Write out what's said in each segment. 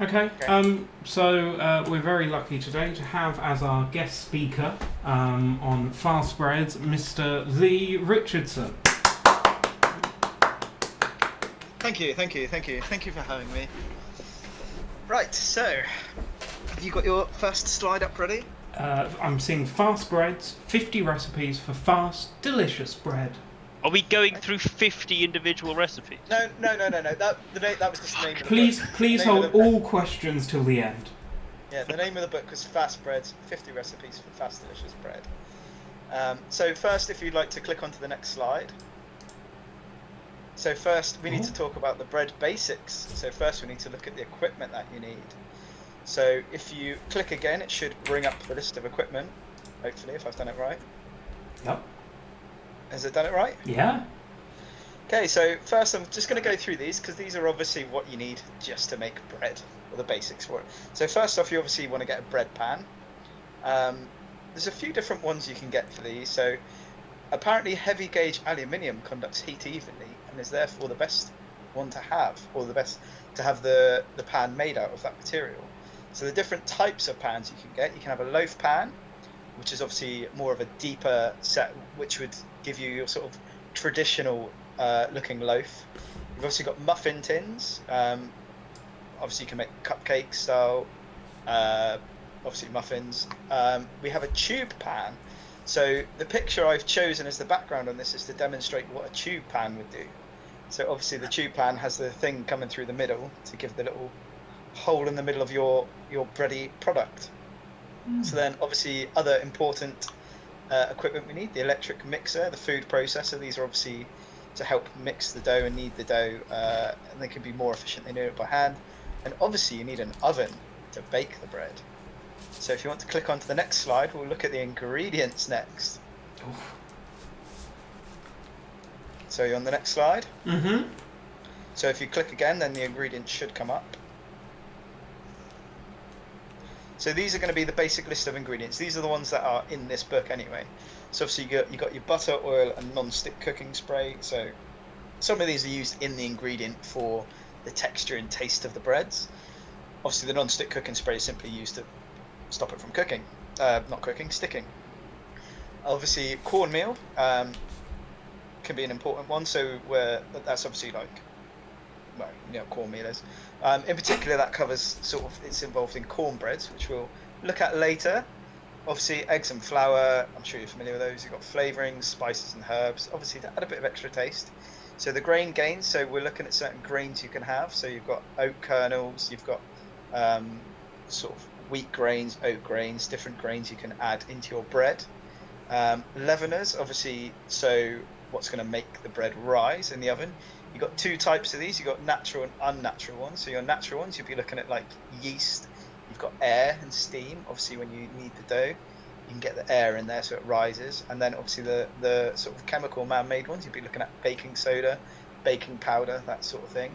Okay. Okay. We're very lucky today to have as our guest speaker on Fast Breads, Mr. Lee Richardson. Thank you for having me. Right, so have you got your first slide up ready? I'm seeing Fast Breads, 50 recipes for fast, delicious bread. Are we going Okay. through 50 individual recipes? No. That was just the name of the book. The Please name of hold the all questions till the end. Yeah, the name of the book was Fast Breads: 50 Recipes for Fast Delicious Bread. So first, if you'd like to click onto the next slide. So first, we need Oh. to talk about the bread basics. So first, we need to look at the equipment that you need. So if you click again, it should bring up the list of equipment. Hopefully, if I've done it right. Yep. Has it done it right? Yeah. Okay, so first I'm just going to go through these because these are obviously what you need just to make bread, or the basics for it. So first off, you obviously want to get a bread pan. There's a few different ones you can get for these. So apparently heavy gauge aluminium conducts heat evenly and is therefore the best one to have, or the best to have the pan made out of that material. So the different types of pans you can have a loaf pan, which is obviously more of a deeper set, which would give you your sort of traditional looking loaf. You've obviously got muffin tins. Obviously, you can make cupcake style, uh, obviously muffins. We have a tube pan. So the picture I've chosen as the background on this is to demonstrate what a tube pan would do. So obviously the tube pan has the thing coming through the middle to give the little hole in the middle of your bready product. So then obviously other important equipment we need, the electric mixer, the food processor. These are obviously to help mix the dough and knead the dough, and they can be more efficient than doing it by hand. And obviously you need an oven to bake the bread. So if you want to click onto the next slide, we'll look at the ingredients next. So you're on the next slide. Mm-hmm. So if you click again, then the ingredients should come up. So these are going to be the basic list of ingredients. These are the ones that are in this book anyway. So obviously you got your butter, oil, and non-stick cooking spray. So some of these are used in the ingredient for the texture and taste of the breads. Obviously, the non-stick cooking spray is simply used to stop it from cooking, not cooking, sticking. Obviously, cornmeal can be an important one. So that's obviously like, well, cornmeal is. In particular, that covers sort of, it's involved in cornbreads, which we'll look at later. Obviously, eggs and flour, I'm sure you're familiar with those. You've got flavorings, spices, and herbs, obviously, to add a bit of extra taste. So the grain gains, so we're looking at certain grains you can have. So you've got oat kernels, you've got sort of wheat grains, oat grains, different grains you can add into your bread. Leaveners, obviously, so what's going to make the bread rise in the oven. You've got two types of these. You've got natural and unnatural ones. So your natural ones, you'll be looking at like yeast. You've got air and steam. Obviously, when you knead the dough, you can get the air in there so it rises. And then obviously the sort of chemical man-made ones, you'd be looking at baking soda, baking powder, that sort of thing.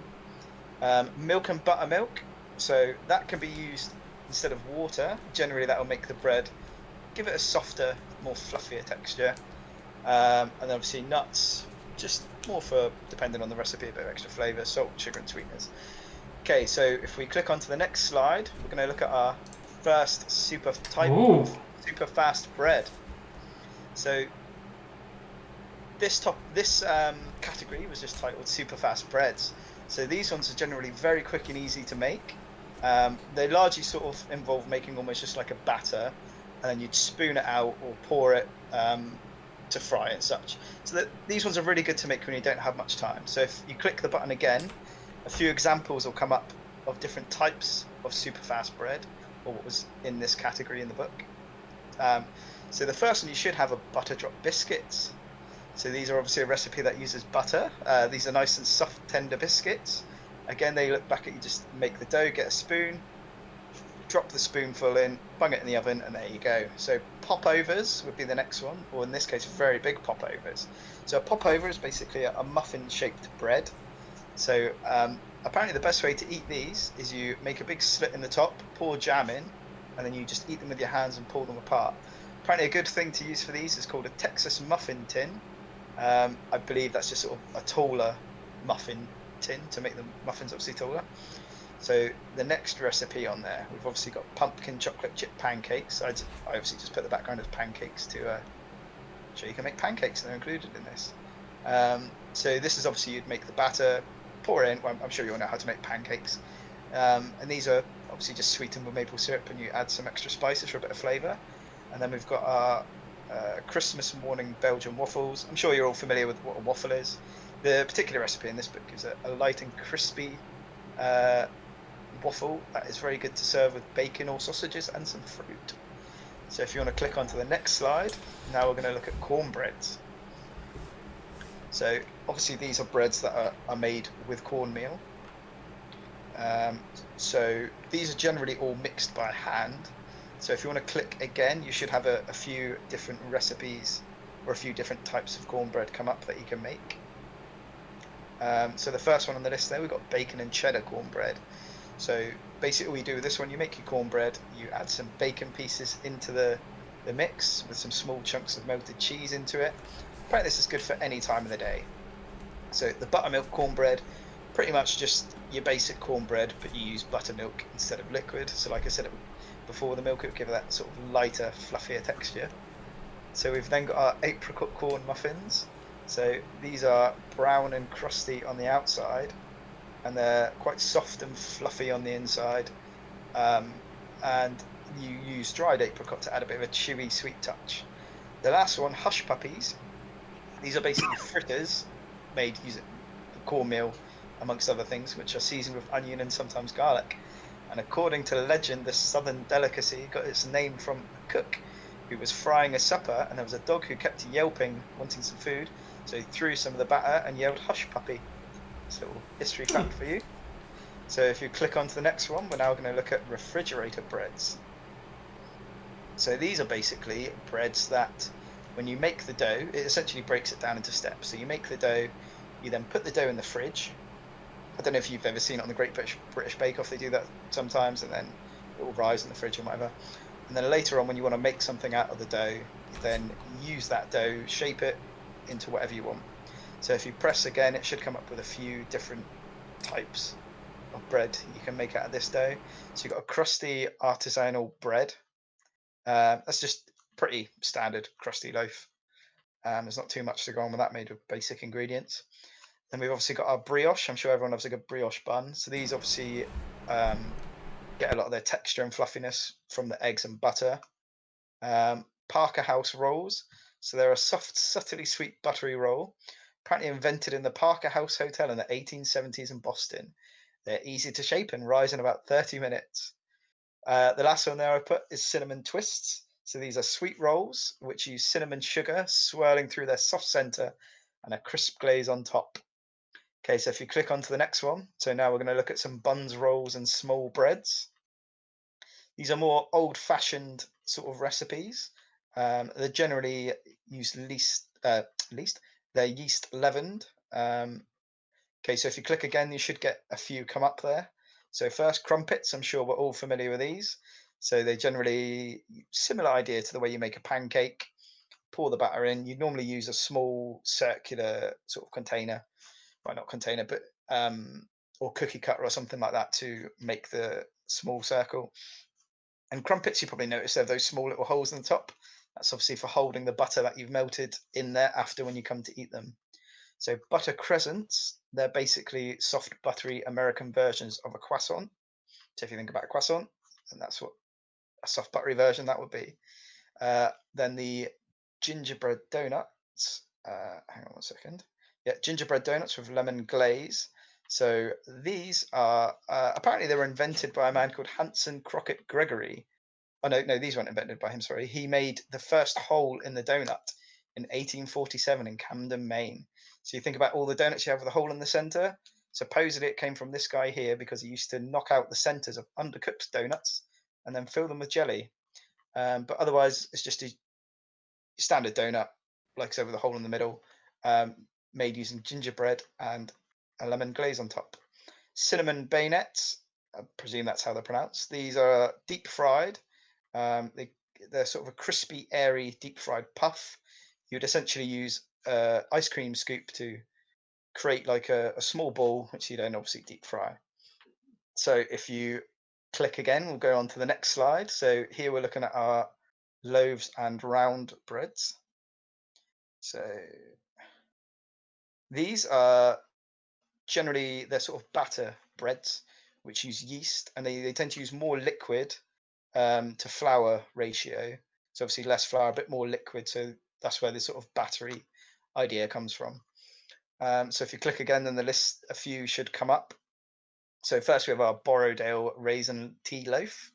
Milk and buttermilk. So that can be used instead of water. Generally, that will make the bread, give it a softer, more fluffier texture. And then obviously nuts, just more for, depending on the recipe, a bit of extra flavor, salt, sugar, and sweeteners. Okay, so if we click onto the next slide, we're going to look at our first super type Oh. of super fast bread. So this category was just titled super fast breads. So these ones are generally very quick and easy to make. They largely sort of involve making almost just like a batter, and then you'd spoon it out or pour it to fry and such. So these ones are really good to make when you don't have much time. So if you click the button again, a few examples will come up of different types of super fast bread, or what was in this category in the book. So the first one, you should have a butter drop biscuits. So these are obviously a recipe that uses butter. These are nice and soft, tender biscuits. Again, they look back at you, just make the dough, get a spoon, drop the spoonful in, bung it in the oven, and there you go. So popovers would be the next one, or in this case, very big popovers. So a popover is basically a muffin-shaped bread. So apparently the best way to eat these is you make a big slit in the top, pour jam in, and then you just eat them with your hands and pull them apart. Apparently a good thing to use for these is called a Texas muffin tin. I believe that's just sort of a taller muffin tin to make the muffins obviously taller. So the next recipe on there, we've obviously got pumpkin chocolate chip pancakes. I obviously just put the background as pancakes to show you can make pancakes, and they're included in this. So this is obviously you'd make the batter, pour in. Well, I'm sure you all know how to make pancakes. And these are obviously just sweetened with maple syrup, and you add some extra spices for a bit of flavour. And then we've got our Christmas morning Belgian waffles. I'm sure you're all familiar with what a waffle is. The particular recipe in this book is a light and crispy uh, waffle that is very good to serve with bacon or sausages and some fruit. So if you want to click onto the next slide, now we're going to look at cornbreads. So obviously these are breads that are made with cornmeal. So these are generally all mixed by hand. So if you want to click again, you should have a few different recipes or a few different types of cornbread come up that you can make. So the first one on the list there, we've got bacon and cheddar cornbread. So basically what you do with this one, you make your cornbread, you add some bacon pieces into the mix with some small chunks of melted cheese into it. Apparently this is good for any time of the day. So the buttermilk cornbread, pretty much just your basic cornbread, but you use buttermilk instead of liquid. So like I said before, the milk would give that sort of lighter, fluffier texture. So we've then got our apricot corn muffins. So these are brown and crusty on the outside, and they're quite soft and fluffy on the inside. And you use dried apricot to add a bit of a chewy, sweet touch. The last one, hush puppies. These are basically fritters made using cornmeal, amongst other things, which are seasoned with onion and sometimes garlic. And according to legend, this southern delicacy got its name from a cook who was frying a supper, and there was a dog who kept yelping, wanting some food. So he threw some of the batter and yelled, "Hush, puppy." This little history Hmm. fact for you. So if you click onto the next one, we're now going to look at refrigerator breads. So these are basically breads that when you make the dough, it essentially breaks it down into steps. So you make the dough, you then put the dough in the fridge. I don't know if you've ever seen it on the Great British Bake Off, they do that sometimes, and then it will rise in the fridge and whatever. And then later on, when you want to make something out of the dough, you then use that dough, shape it into whatever you want. So if you press again, it should come up with a few different types of bread you can make out of this dough. So you've got a crusty artisanal bread. That's just pretty standard crusty loaf. There's not too much to go on with that, made with basic ingredients. Then we've obviously got our brioche. I'm sure everyone loves a good brioche bun. So these obviously get a lot of their texture and fluffiness from the eggs and butter. Parker House rolls. So they're a soft, subtly sweet, buttery roll, apparently invented in the Parker House Hotel in the 1870s in Boston. They're easy to shape and rise in about 30 minutes. The last one there I put is cinnamon twists. So these are sweet rolls which use cinnamon sugar swirling through their soft center and a crisp glaze on top. Okay, so if you click onto the next one, so now we're going to look at some buns, rolls, and small breads. These are more old-fashioned sort of recipes. They're generally use least they're yeast leavened. Okay, so if you click again, you should get a few come up there. So first, crumpets. I'm sure we're all familiar with these. So they generally similar idea to the way you make a pancake. Pour the batter in. You normally use a small circular sort of container, well, not container, but or cookie cutter or something like that to make the small circle. And crumpets, you probably notice they have those small little holes in the top. That's obviously for holding the butter that you've melted in there after when you come to eat them. So butter crescents, they're basically soft, buttery American versions of a croissant. So if you think about a croissant, and that's what a soft, buttery version that would be. Then the gingerbread donuts. Hang on one second. Yeah, gingerbread donuts with lemon glaze. So these are apparently they were invented by a man called Hanson Crockett Gregory. Oh no, these weren't invented by him. Sorry, he made the first hole in the donut in 1847 in Camden, Maine. So you think about all the donuts you have with a hole in the center. Supposedly it came from this guy here because he used to knock out the centers of undercooked donuts and then fill them with jelly. But otherwise, it's just a standard donut, like I said, with a hole in the middle, made using gingerbread and a lemon glaze on top. Cinnamon bayonets, I presume that's how they're pronounced. These are deep fried. They're sort of a crispy, airy, deep fried puff. You'd essentially use ice cream scoop to create like a small ball, which you then obviously deep fry. So if you click again, we'll go on to the next slide. So here we're looking at our loaves and round breads. So these are generally, they're sort of batter breads, which use yeast, and they tend to use more liquid to flour ratio. So obviously less flour, a bit more liquid. So that's where this sort of battery idea comes from. So if you click again, then the list, a few should come up. So first we have our Borrowdale raisin tea loaf.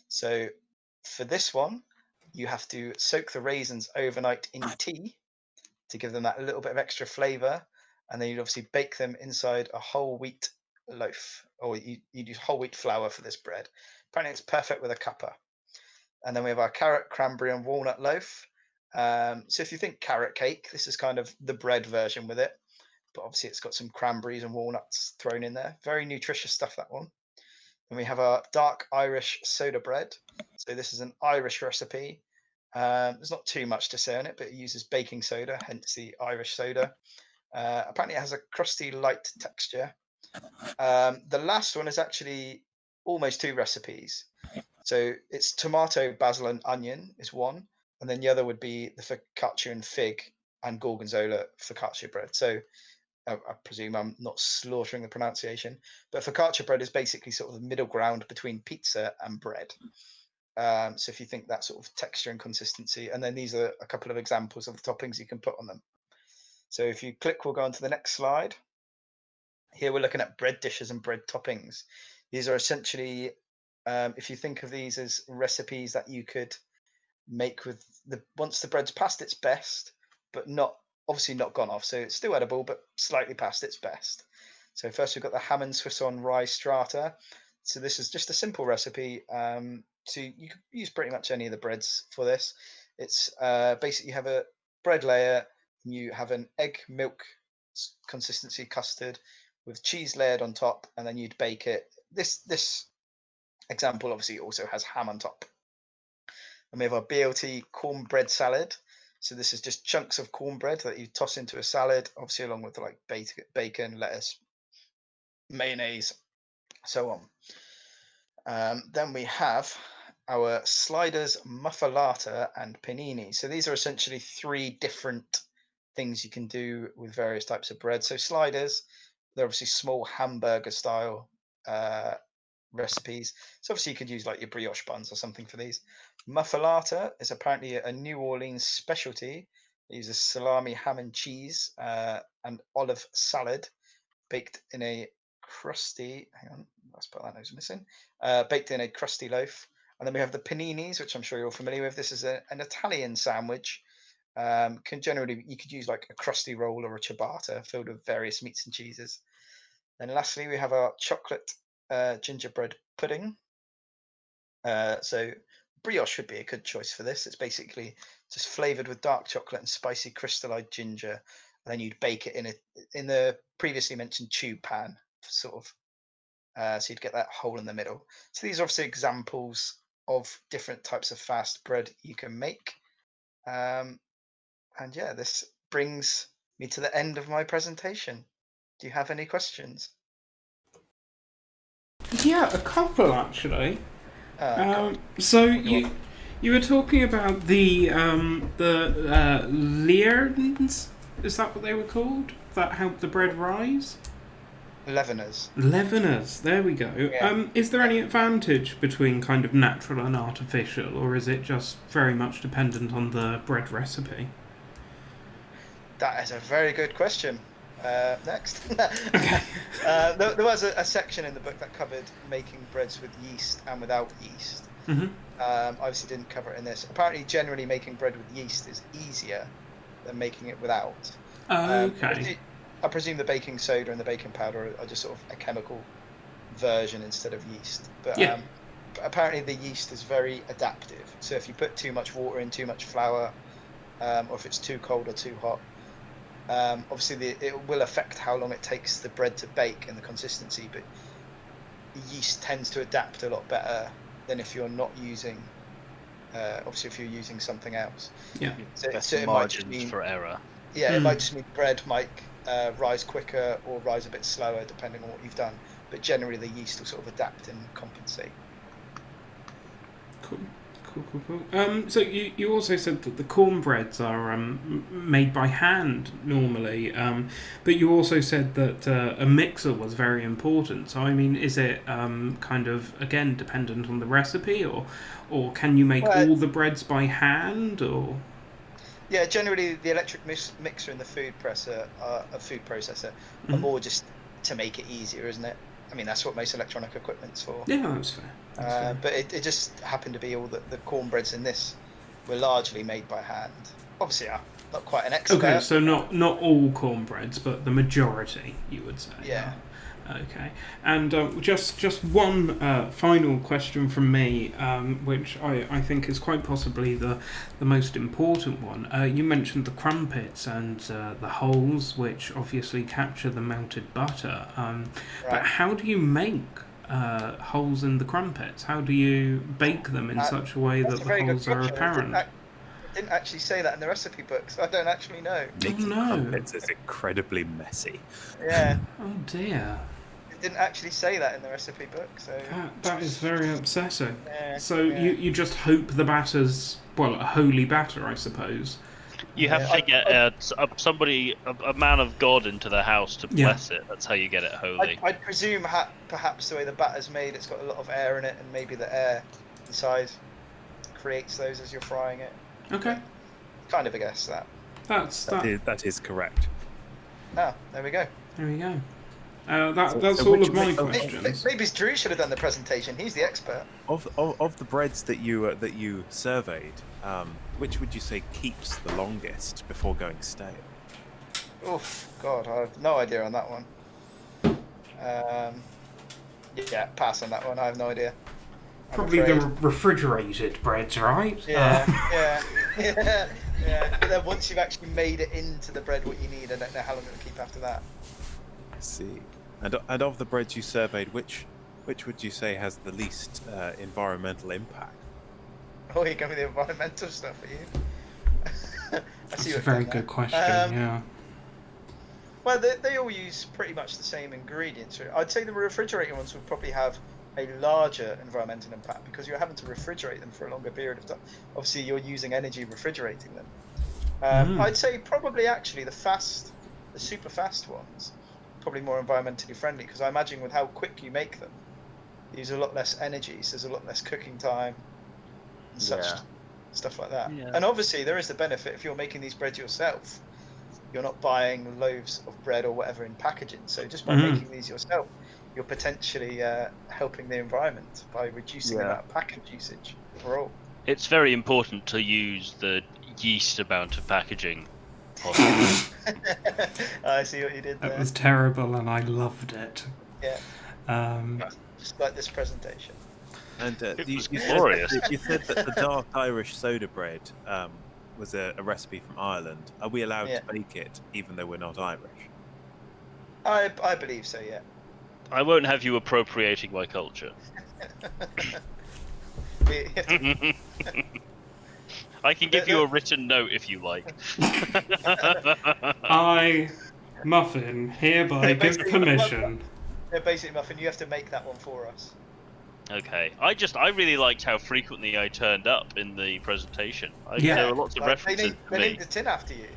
So for this one, you have to soak the raisins overnight in tea to give them that little bit of extra flavor. And then you'd obviously bake them inside a whole wheat loaf, or you'd use whole wheat flour for this bread. Apparently it's perfect with a cuppa. And then we have our carrot, cranberry, and walnut loaf. So if you think carrot cake, this is kind of the bread version with it. But obviously it's got some cranberries and walnuts thrown in there. Very nutritious stuff, that one. Then we have our dark Irish soda bread. So this is an Irish recipe. There's not too much to say on it, but it uses baking soda, hence the Irish soda. Apparently it has a crusty, light texture. The last one is actually almost two recipes. So it's tomato, basil, and onion is one, and then the other would be the focaccia and fig and gorgonzola focaccia bread. So I presume I'm not slaughtering the pronunciation, but focaccia bread is basically sort of the middle ground between pizza and bread. So if you think that sort of texture and consistency, and then these are a couple of examples of the toppings you can put on them. So if you click, we'll go on to the next slide. Here we're looking at bread dishes and bread toppings. These are essentially, if you think of these as recipes that you could make with once the bread's past its best, but not obviously not gone off, so it's still edible, but slightly past its best. So first we've got the ham and Swisson rye strata. So this is just a simple recipe. So you could use pretty much any of the breads for this. It's basically you have a bread layer, and you have an egg milk consistency custard with cheese layered on top, and then you'd bake it. This example obviously also has ham on top. And we have our BLT cornbread salad. So this is just chunks of cornbread that you toss into a salad, obviously along with like bacon, lettuce, mayonnaise, so on. Then we have our sliders, muffalata, and panini. So these are essentially three different things you can do with various types of bread. So sliders, they're obviously small hamburger style recipes. So obviously you could use like your brioche buns or something for these. Muffalata is apparently a New Orleans specialty. It uses salami, ham, and cheese, and olive salad, baked in a crusty. Hang on, let's put that nose missing. Baked in a crusty loaf. And then we have the paninis, which I'm sure you're familiar with. This is an Italian sandwich. You could use like a crusty roll or a ciabatta filled with various meats and cheeses. Then lastly, we have our chocolate gingerbread pudding. So brioche would be a good choice for this. It's basically just flavored with dark chocolate and spicy crystallized ginger, and then you'd bake it in the previously mentioned tube pan, sort of. So you'd get that hole in the middle. So these are obviously examples of different types of fast bread you can make. And yeah, this brings me to the end of my presentation. Do you have any questions? Yeah, a couple actually. God. So you were talking about the learns. Is that what they were called? That help the bread rise? Leaveners. Leaveners. There we go. Yeah. Is there any advantage between kind of natural and artificial, or is it just very much dependent on the bread recipe? That is a very good question. Next. Okay. There was a section in the book that covered making breads with yeast and without yeast. Mm-hmm. Obviously didn't cover it in this. Apparently, generally making bread with yeast is easier than making it without. Okay. I presume the baking soda and the baking powder are just sort of a chemical version instead of yeast. But Yeah. apparently the yeast is very adaptive. So if you put too much water in, too much flour, or if it's too cold or too hot, obviously it will affect how long it takes the bread to bake and the consistency. But yeast tends to adapt a lot better than if you're not using. Obviously, if you're using something else. Yeah. Better margins for error. Yeah, it might just mean bread might rise quicker or rise a bit slower depending on what you've done. but generally the yeast will sort of adapt and compensate. Cool. So you also said that the cornbreads are made by hand normally, but you also said that a mixer was very important. So I mean, is it kind of again dependent on the recipe, or can you make all the breads by hand, or? Yeah, generally the electric mixer and the food processor are more just to make it easier, isn't it? I mean, that's what most electronic equipment's for. Yeah, that's fair. But it just happened to be all the cornbreads in this were largely made by hand. Obviously, I'm not quite an expert. Okay, so not all cornbreads, but the majority, you would say. Yeah. Okay, and just one final question from me, which I think is quite possibly the most important one. You mentioned the crumpets and the holes, which obviously capture the melted butter. But how do you make holes in the crumpets? How do you bake them in such a way that the holes are apparent? I didn't actually say that in the recipe book, so I don't actually know. Making crumpets is incredibly messy. Yeah. Oh dear. It didn't actually say that in the recipe book, so... That is very upsetting. Yeah, so you just hope the batter's, well, a holy batter, I suppose. You have to get a man of God into the house to bless it. That's how you get it holy. I'd presume perhaps the way the batter's made, it's got a lot of air in it, and maybe the air inside creates those as you're frying it. Okay. Kind of a guess, that. That is correct. Oh, there we go. There we go. That's all of my questions. Maybe Drew should have done the presentation. He's the expert. Of the breads that you surveyed, which would you say keeps the longest before going stale? Oh God, I have no idea on that one. Yeah, pass on that one. I have no idea. Probably the refrigerated breads, right? Yeah. But then once you've actually made it into the bread what you need, I don't know how long it'll keep after that. I see. And of the breads you surveyed, which would you say has the least environmental impact? Oh, you're going with the environmental stuff, are you? That's a very good question, yeah. Well, they all use pretty much the same ingredients. I'd say the refrigerated ones would probably have a larger environmental impact because you're having to refrigerate them for a longer period of time. Obviously, you're using energy refrigerating them. I'd say probably actually the super fast ones, probably more environmentally friendly because I imagine with how quick you make them, you use a lot less energy, so there's a lot less cooking time and stuff like that. Yeah. And obviously there is the benefit if you're making these breads yourself, you're not buying loaves of bread or whatever in packaging. So just by making these yourself, you're potentially helping the environment by reducing the amount of package usage overall. It's very important to use the yeast amount of packaging. I see what you did there. That was terrible and I loved it. Yeah. Just like this presentation. And you glorious. You said that the dark Irish soda bread was a recipe from Ireland. Are we allowed to bake it even though we're not Irish? I believe so, yeah. I won't have you appropriating my culture. I can give you a written note if you like. I, Muffin, hereby give permission. Basically, Muffin, you have to make that one for us. Okay. I really liked how frequently I turned up in the presentation. There were lots of references to They me. need the tin after you.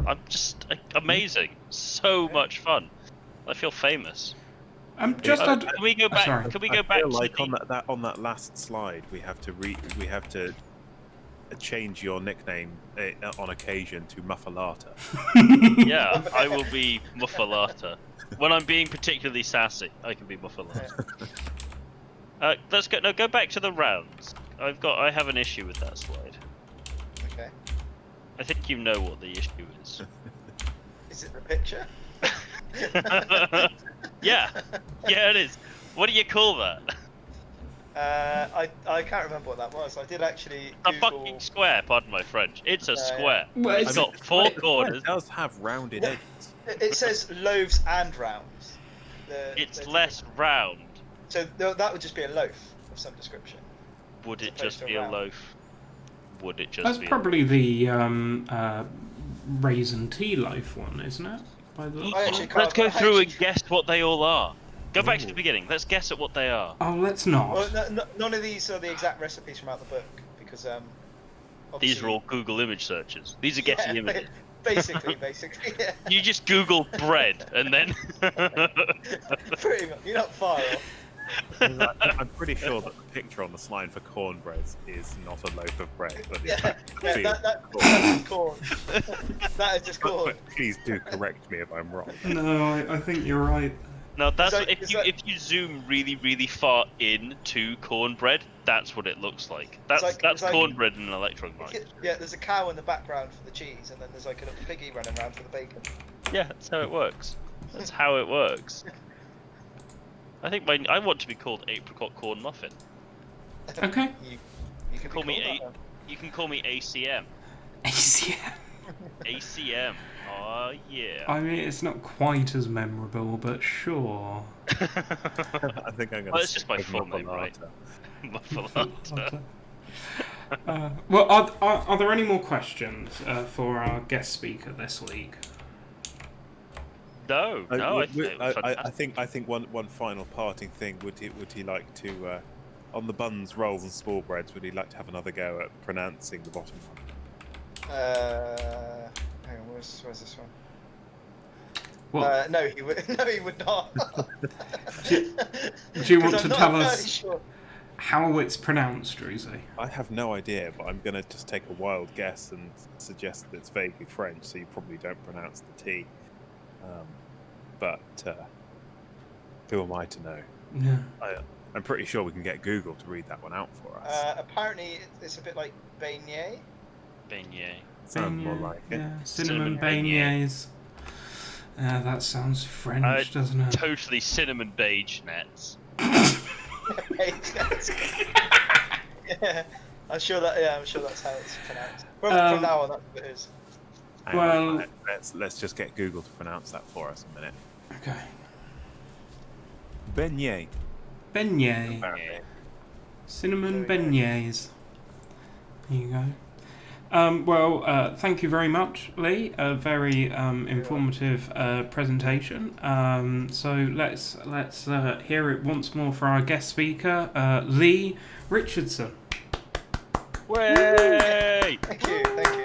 I'm just amazing. So much fun. I feel famous. Can we go back? Sorry. Can we go back? Like on that last slide, we have to change your nickname on occasion to Muffalata. Yeah, I will be Muffalata. When I'm being particularly sassy, I can be Muffalata. Let's go. No, go back to the rounds. I have an issue with that slide. Okay. I think you know what the issue is. Is it the picture? Yeah, it is. What do you call that? I can't remember what that was. I did actually A Google... fucking square, pardon my French. It's a square. Well, It's got four corners. It does have rounded edges. It says loaves and rounds. It's less round. So that would just be a loaf of some description. Would it just be a loaf? Would it just That's be probably the raisin tea loaf one, isn't it? Let's go through and guess what they all are. Go back to the beginning. Let's guess at what they are. Oh, let's not. Well, none of these are the exact recipes from out the book because These obviously- are all Google image searches. These are guessing Yeah, images. Basically, yeah. You just Google bread and then. Pretty much. You're not far off. I'm pretty sure that the picture on the slide for cornbread is not a loaf of bread, but it's Yeah, actually that's corn. That is just corn. But please do correct me if I'm wrong. No, I think you're right. No, that's Is that- if is you that- if you zoom really really far in to cornbread, that's what it looks like. That's it's like- cornbread in an electron light. Yeah, there's a cow in the background for the cheese, and then there's like a little piggy running around for the bacon. Yeah, that's how it works. That's how it works. I think I want to be called apricot corn muffin. Okay. You can Call be me called that You can call me ACM. ACM. ACM. Oh yeah. I mean, it's not quite as memorable, but sure. I think I'm going to. Well, it's just my full name, right? Muffalata. Well, are there any more questions for our guest speaker this week? No, no. I think one final parting thing. Would he like to, on the buns, rolls, and small breads? Would he like to have another go at pronouncing the bottom one? Hang on, where's this one? What? No, he would. No, he would not. Do you want 'Cause to I'm tell not us entirely sure. how it's pronounced, Druzy? I have no idea, but I'm going to just take a wild guess and suggest that it's vaguely French, so you probably don't pronounce the T. But who am I to know? Yeah. I'm pretty sure we can get Google to read that one out for us. Apparently, it's a bit like beignet. Beignet. Sounds more Beignet, like it. yeah. Cinnamon Cinnamon beignets. That sounds French, doesn't it? Totally cinnamon beige nets. Yeah, I'm sure that's how it's pronounced. From now on, that's what it is. Hang on, well- let's just get Google to pronounce that for us a minute. Okay. Beignet. Beignet. Apparently. Cinnamon There we go. beignets. There you go. Well, thank you very much, Lee. A very informative presentation. So let's hear it once more for our guest speaker, Lee Richardson. Way! Thank you.